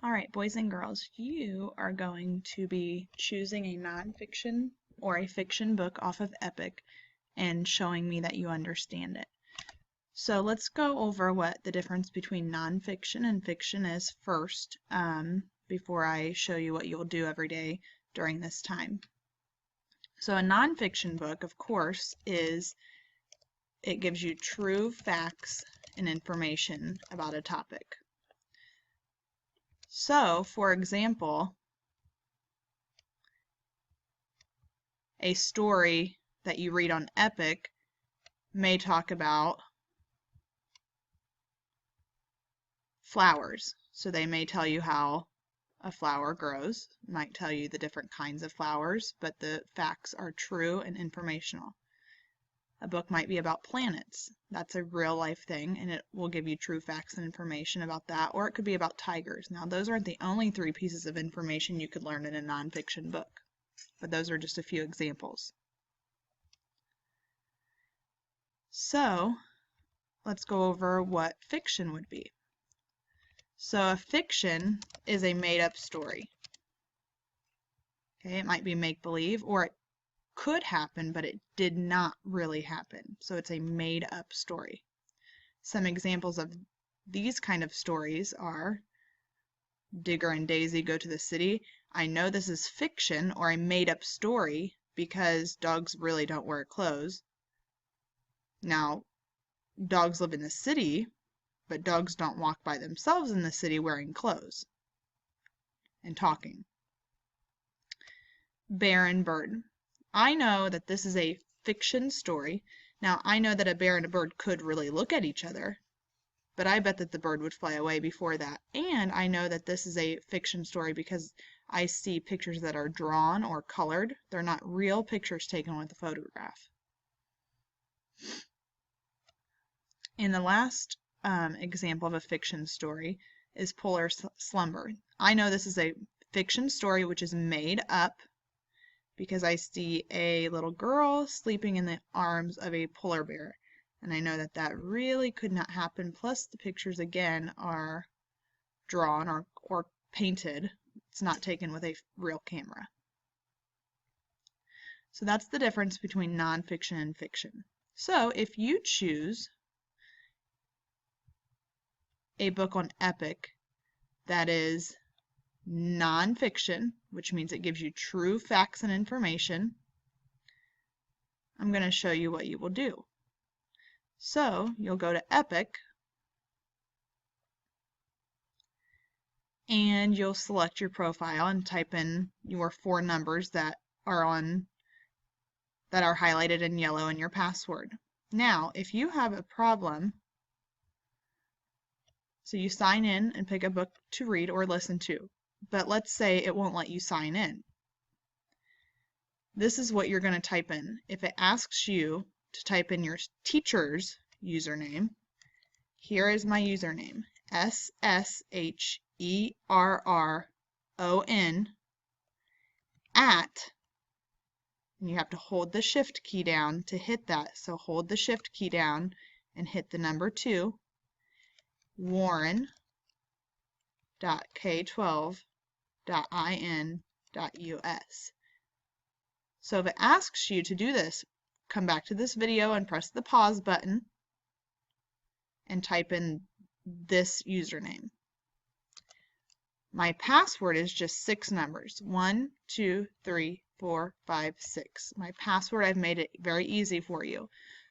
All right, boys and girls, you are going to be choosing a nonfiction or a fiction book off of Epic and showing me that you understand it. So let's go over what the difference between nonfiction and fiction is first, before I show you what you'll do every day during this time. So a nonfiction book, of course, it gives you true facts and information about a topic. So, for example, a story that you read on Epic may talk about flowers. So they may tell you how a flower grows, might tell you the different kinds of flowers, but the facts are true and informational. A book might be about planets. That's a real life thing, and it will give you true facts and information about that. Or it could be about tigers. Now, those aren't the only 3 pieces of information you could learn in a nonfiction book, but those are just a few examples. So, let's go over what fiction would be. So a fiction is a made-up story. Okay, it might be make-believe, or it could happen, but it did not really happen. So it's a made-up story. Some examples of these kind of stories are Digger and Daisy go to the city. I know this is fiction or a made-up story because dogs really don't wear clothes. Now, dogs live in the city, but dogs don't walk by themselves in the city wearing clothes and talking. Bear and bird. I know that this is a fiction story. Now, I know that a bear and a bird could really look at each other, but I bet that the bird would fly away before that. And I know that this is a fiction story because I see pictures that are drawn or colored. They're not real pictures taken with a photograph. In the last example of a fiction story is Polar Slumber. I know this is a fiction story which is made up because I see a little girl sleeping in the arms of a polar bear, and I know that that really could not happen. Plus the pictures again are drawn or painted. It's not taken with a real camera. So that's the difference between nonfiction and fiction. So if you choose a book on Epic that is nonfiction, which means it gives you true facts and information, I'm going to show you what you will do. So you'll go to Epic and you'll select your profile and type in your 4 numbers that are highlighted in yellow in your password. Now, if you have a problem, so you sign in and pick a book to read or listen to, but let's say it won't let you sign in. This is what you're going to type in. If it asks you to type in your teacher's username, here is my username, SSHERRON @ and you have to hold the shift key down to hit that. So hold the shift key down and hit the number 2, warren.k12.in.us. So if it asks you to do this, come back to this video and press the pause button and type in this username. My password is just 6 numbers, 1, 2, 3, 4, 5, 6. My password, I've made it very easy for you.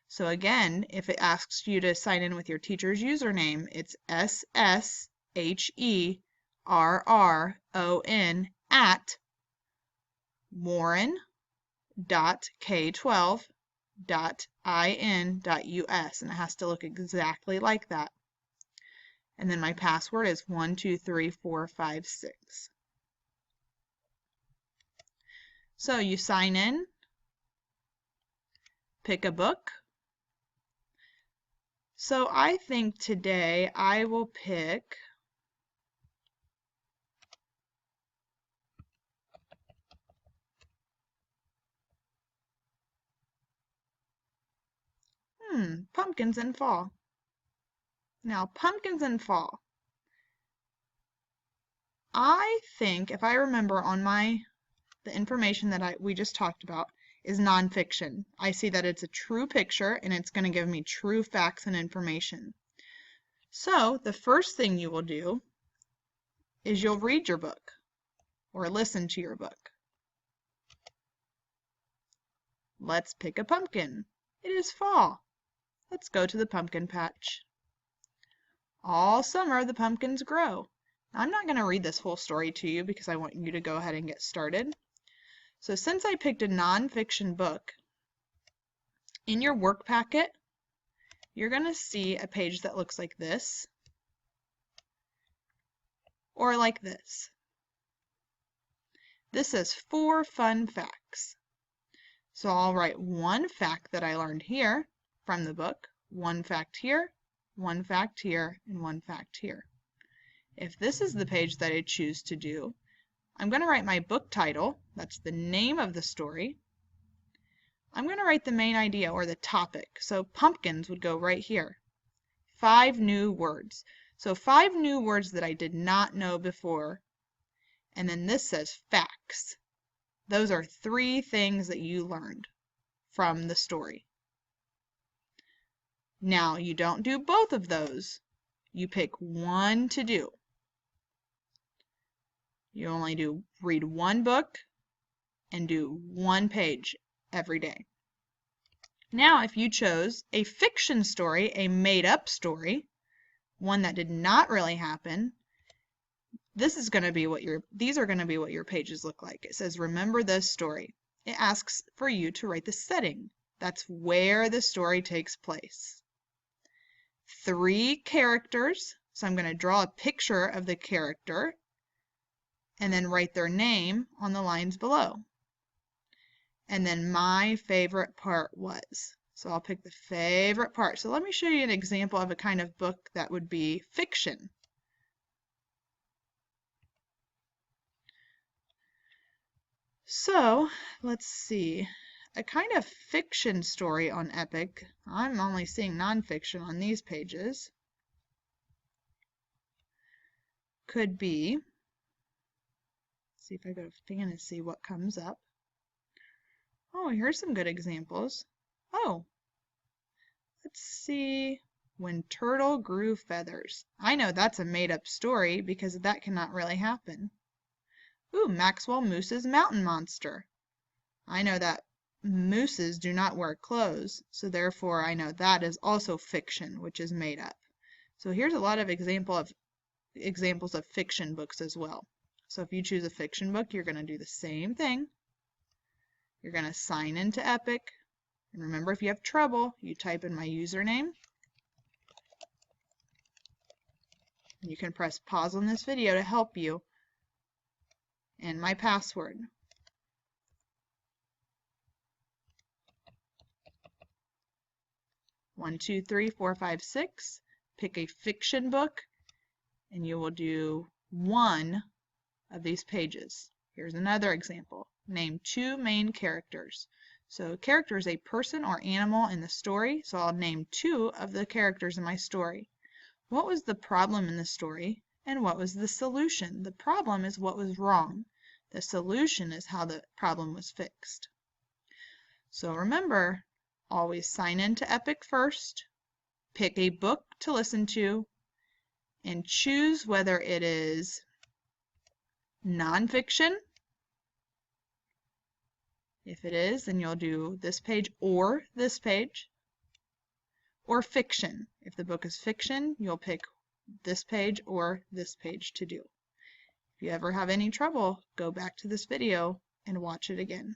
So again, if it asks you to sign in with your teacher's username, it's SSHERRON @ warren.k12.in.us, and it has to look exactly like that. And then my password is 1, 2, 3, 4, 5, 6. So you sign in, pick a book. So I think today I will pick Pumpkins in Fall. Now, pumpkins in fall. I think, if I remember on the information that we just talked about is nonfiction. I see that it's a true picture and it's going to give me true facts and information. So the first thing you will do is you'll read your book or listen to your book. Let's pick a pumpkin. It is fall. Let's go to the pumpkin patch. All summer the pumpkins grow. I'm not going to read this whole story to you because I want you to go ahead and get started. So since I picked a nonfiction book, in your work packet, you're going to see a page that looks like this or like this. This says 4 fun facts. So I'll write one fact that I learned here from the book, one fact here, one fact here, and one fact here. If this is the page that I choose to do, I'm going to write my book title, that's the name of the story. I'm going to write the main idea or the topic, so pumpkins would go right here. 5 new words. So 5 new words that I did not know before. And then this says facts. Those are 3 things that you learned from the story. Now, you don't do both of those. You pick one to do. You only read one book and do one page every day. Now, if you chose a fiction story, a made-up story, one that did not really happen, these are going to be what your pages look like. It says, remember this story. It asks for you to write the setting. That's where the story takes place. 3 characters. So I'm going to draw a picture of the character and then write their name on the lines below. And then my favorite part was. So I'll pick the favorite part. So let me show you an example of a kind of book that would be fiction. So let's see. A kind of fiction story on Epic. I'm only seeing nonfiction on these pages. Could be. Let's see if I go to fantasy, what comes up. Oh, here's some good examples. Oh, let's see. When Turtle Grew Feathers. I know that's a made-up story because that cannot really happen. Ooh, Maxwell Moose's Mountain Monster. I know that mooses do not wear clothes, so therefore I know that is also fiction, which is made up. So here's a lot of examples of fiction books as well. So if you choose a fiction book, you're going to do the same thing. You're going to sign into Epic. And remember, if you have trouble, you type in my username. And you can press pause on this video to help you. And my password. One, two, three, four, five, six. Pick a fiction book, and you will do one of these pages. Here's another example. Name 2 main characters. So a character is a person or animal in the story, so I'll name 2 of the characters in my story. What was the problem in the story, and what was the solution? The problem is what was wrong. The solution is how the problem was fixed. So remember, always sign into Epic first, pick a book to listen to, and choose whether it is nonfiction. If it is, then you'll do this page or this page. Or fiction. If the book is fiction, you'll pick this page or this page to do. If you ever have any trouble, go back to this video and watch it again.